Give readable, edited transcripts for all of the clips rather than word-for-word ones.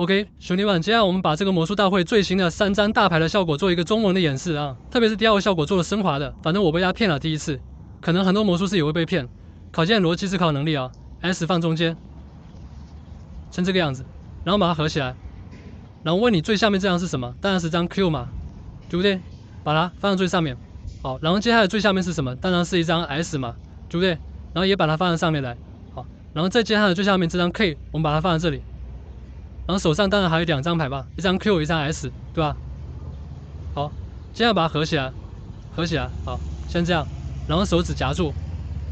OK， 兄弟们，接下来我们把这个魔术大会最新的3张大牌的效果做一个中文的演示啊，特别是第2个效果做了升华的，反正我被他骗了第一次，可能很多魔术师也会被骗。考验逻辑思考能力啊 ，S 放中间，成这个样子，然后把它合起来，然后问你最下面这张是什么？当然是张 Q 嘛，对不对？把它放到最上面，好，然后接下来最下面是什么？当然是一张 S 嘛，对不对？然后也把它放到上面来，好，然后再接下来最下面这张 K， 我们把它放在这里。然后手上当然还有2张牌吧，一张 Q， 一张 S， 对吧？好，接下来把它合起来，合起来，好，先这样，然后手指夹住，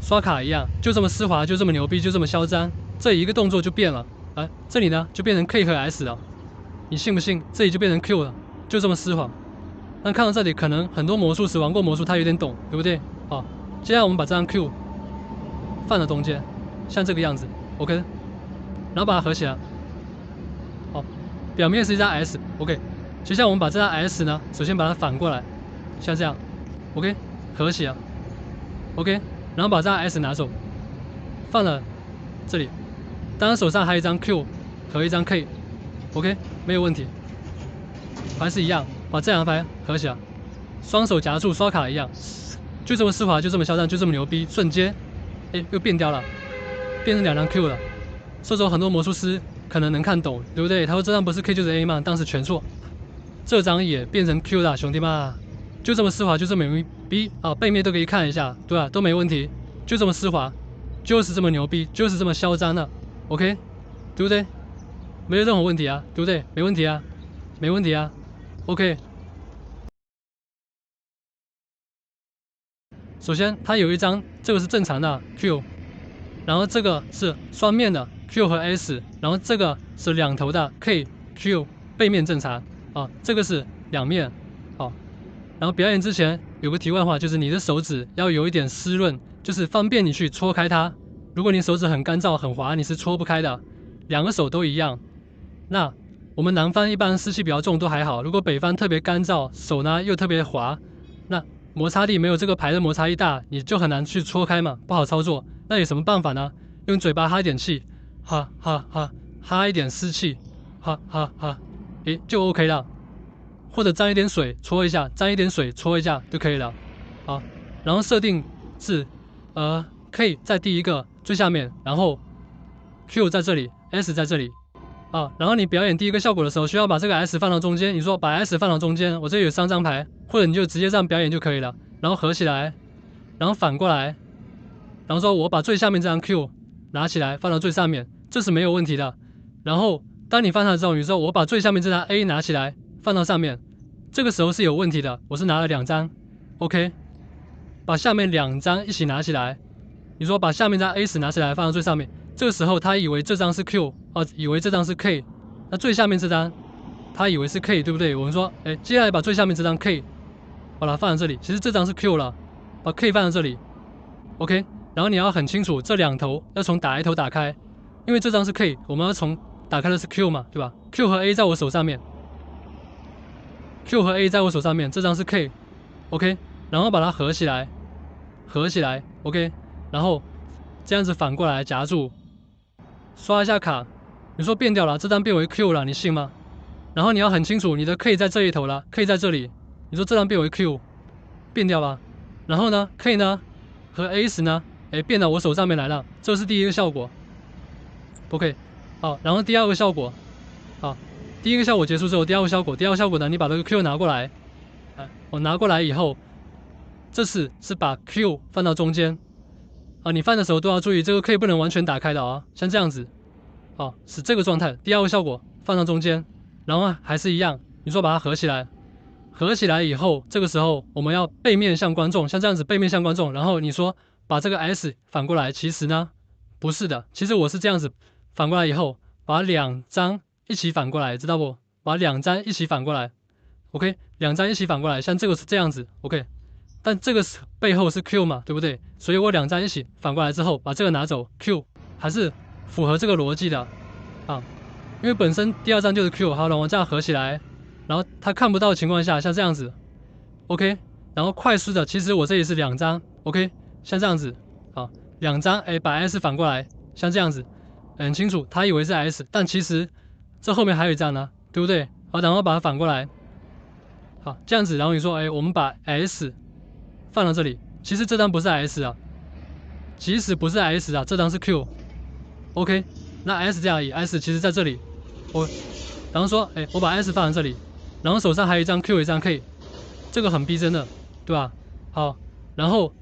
刷卡一样，就这么丝滑，就这么牛逼，就这么嚣张，这一个动作就变了，这里呢就变成 K 和 S 了，你信不信？这里就变成 Q 了，就这么丝滑。那看到这里，可能很多魔术师玩过魔术，他有点懂，对不对？好，接下来我们把这张 Q 放到中间，像这个样子 ，OK， 然后把它合起来。好，表面是一张 S，OK。接下来我们把这张 S 呢，首先把它反过来，像这样 ，OK， 合起来 ，OK， 然后把这张 S 拿走，放了这里。当然手上还有一张 Q 和一张 K，OK， 没有问题。还是一样，把这2牌合起来，双手夹住刷卡一样，就这么丝滑，就这么嚣张，就这么牛逼，瞬间，又变掉了，变成2张 Q 了。说走很多魔术师可能能看懂，对不对？他说这张不是 K 就是 A 嘛，当时全错。这张也变成 Q 了，兄弟们，就这么丝滑，就这么牛逼啊！背面都可以看一下，对吧？都没问题，就这么丝滑，就是这么牛逼，就是这么嚣张的 ，OK， 对不对？没有任何问题啊，对不对？没问题啊，没问题啊 ，OK。首先，它有一张，这个是正常的 Q， 然后这个是双面的 Q 和 S， 然后这个是2头的 K、Q， 背面正常。啊，这个是2面，好，然后表演之前有个题外话，就是你的手指要有一点湿润，就是方便你去搓开它。如果你手指很干燥很滑，你是搓不开的。2个手都一样。那我们南方一般湿气比较重都还好，如果北方特别干燥，手呢又特别滑，那摩擦力没有这个牌的摩擦力大，你就很难去搓开嘛，不好操作。那有什么办法呢？用嘴巴哈一点气，哈哈哈，哈一点湿气，哈哈哈。就 OK 了，或者沾一点水搓一下，沾一点水搓一下就可以了。好，然后设定是K 在第一个最下面，然后 Q 在这里 ，S 在这里啊。然后你表演第一个效果的时候，需要把这个 S 放到中间。你说把 S 放到中间，我这里有3张牌，或者你就直接这样表演就可以了。然后合起来，然后反过来，然后说我把最下面这张 Q 拿起来放到最上面，这是没有问题的。然后当你放上之后，你说我把最下面这张 A 拿起来放到上面，这个时候是有问题的。我是拿了2张 ，OK， 把下面2张一起拿起来。你说把下面这张 A 死拿起来放到最上面，这个时候他以为这张是 Q， 以为这张是 K， 那最下面这张他以为是 K， 对不对？我们说，接下来把最下面这张 K 把它放在这里，其实这张是 Q 了，把 K 放在这里 ，OK， 然后你要很清楚这2头要从哪一头打开，因为这张是 K， 我们要从打开的是 Q 嘛，对吧 ？Q 和 A 在我手上面 ，Q 和 A 在我手上面，这张是 K，OK， 然后把它合起来，合起来 ，OK， 然后这样子反过来夹住，刷一下卡，你说变掉了，这张变为 Q 了，你信吗？然后你要很清楚，你的 K 在这一头了 ，K 在这里，你说这张变为 Q， 变掉吧？然后呢 ，K 呢和 S 呢，变到我手上面来了，这是第一个效果 ，OK。好，然后第2个效果，好，第1个效果结束之后，第2个效果呢，你把这个 Q 拿过来，我拿过来以后，这次是把 Q 放到中间，你放的时候都要注意，这个 K 不能完全打开的啊，像这样子，是这个状态。第2个效果放到中间，然后还是一样，你说把它合起来，合起来以后，这个时候我们要背面向观众，像这样子背面向观众，然后你说把这个 S 反过来，其实呢不是的，其实我是这样子。反过来以后，把2张一起反过来，知道不？把2张一起反过来 ，OK， 2张一起反过来，像这个是这样子 ，OK。但这个背后是 Q 嘛，对不对？所以我2张一起反过来之后，把这个拿走 ，Q 还是符合这个逻辑的啊，因为本身第2张就是 Q， 好了，我这样合起来，然后他看不到的情况下，像这样子 ，OK， 然后快速的，其实我这里是2张 ，OK， 像这样子，好，2张，把 S 反过来，像这样子。很清楚，他以为是 S， 但其实这后面还有一张呢，对不对？好，然后把它反过来，好，这样子，然后你说，哎，我们把 S 放到这里，其实这张不是 S 啊，其实不是 S 啊，这张是 Q，OK，那 S 在哪里 ？S 其实在这里，然后说，哎，我把 S 放在这里，然后手上还有一张 Q，有一张 K， 这个很逼真的，对吧？好，然后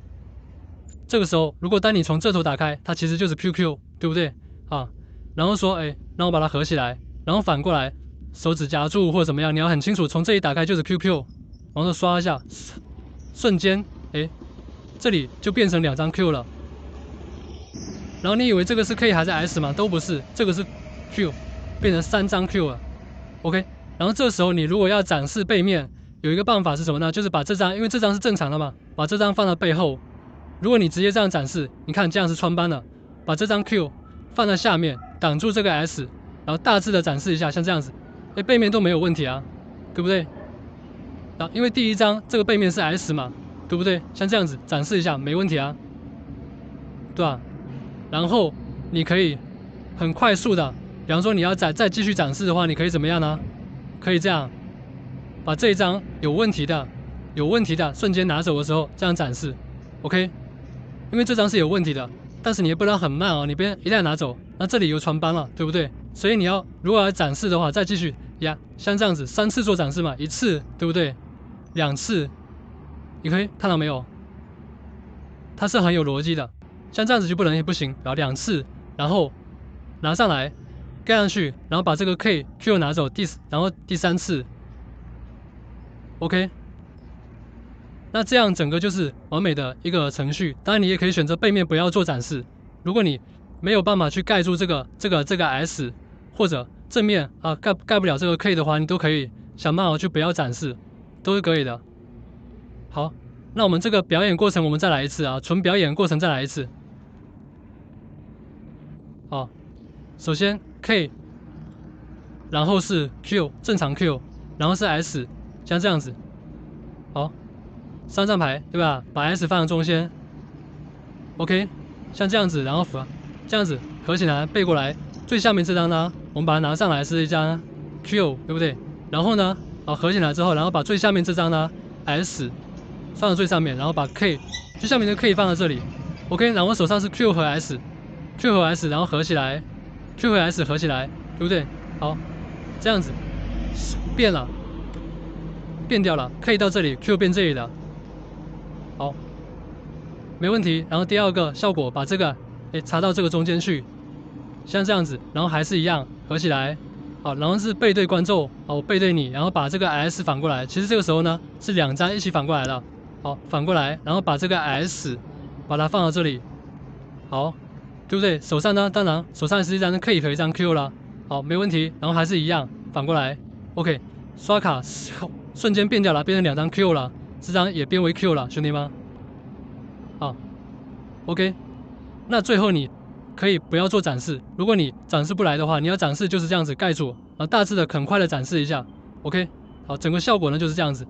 这个时候，如果当你从这头打开，它其实就是 QQ， 对不对？啊，然后说，哎，然后把它合起来，然后反过来，手指夹住或者怎么样，你要很清楚，从这里打开就是 QQ， 然后刷一下，瞬间，哎，这里就变成2张 Q 了。然后你以为这个是 K 还是 S 吗？都不是，这个是 Q， 变成3张 Q 了。OK， 然后这时候你如果要展示背面，有一个办法是什么呢？就是把这张，因为这张是正常的嘛，把这张放到背后。如果你直接这样展示，你看这样是穿帮的，把这张 Q 放在下面，挡住这个 S， 然后大致的展示一下，像这样子，哎，背面都没有问题啊，对不对？啊，因为第一张这个背面是 S 嘛，对不对？像这样子展示一下，没问题啊，对吧？然后你可以很快速的，比方说你要再继续展示的话，你可以怎么样呢？可以这样，把这一张有问题的瞬间拿走的时候，这样展示 ，OK？ 因为这张是有问题的，但是你也不能很慢哦，你别一旦拿走，那这里有穿帮了，对不对？所以你要如果要展示的话，再继续呀，像这样子3次做展示嘛，1次对不对？2次，你可以看到没有？它是很有逻辑的，像这样子就不行，然后2次，然后拿上来盖上去，然后把这个 Q 拿走，然后第3次 ，OK。那这样整个就是完美的一个程序。当然，你也可以选择背面不要做展示。如果你没有办法去盖住这个 S， 或者正面啊盖不了这个 K 的话，你都可以想办法去不要展示，都是可以的。好，那我们这个表演过程我们再来一次啊，纯表演过程再来一次。好，首先 K， 然后是 Q 正常 Q， 然后是 S， 像这样子。好。3张牌对吧？把 S 放在中间 ，OK， 像这样子，然后这样子合起来背过来，最下面这张呢，我们把它拿上来是一张 Q， 对不对？然后呢，合起来之后，然后把最下面这张呢 S 放在最上面，然后把 K 最下面的 K 放在这里 ，OK， 然后我手上是 Q 和 S，Q 和 S， 然后合起来 ，Q 和 S 合起来，对不对？好，这样子变了，变掉了 ，K 到这里 ，Q 变这里了。好，没问题。然后第二个效果，把这个插到这个中间去，像这样子，然后还是一样合起来。好，然后是背对观众，好，我背对你，然后把这个 S 反过来。其实这个时候呢，是2张一起反过来了。好，反过来，然后把这个 S 把它放到这里。好，对不对？手上呢，当然手上是一张 K 和一张 Q 了。好，没问题。然后还是一样反过来。OK， 刷卡瞬间变掉了，变成2张 Q 了。这张也变为 Q 了，兄弟们。好 ，OK。那最后你可以不要做展示，如果你展示不来的话，你要展示就是这样子盖住，大致的很快的展示一下 ，OK。好，整个效果呢就是这样子。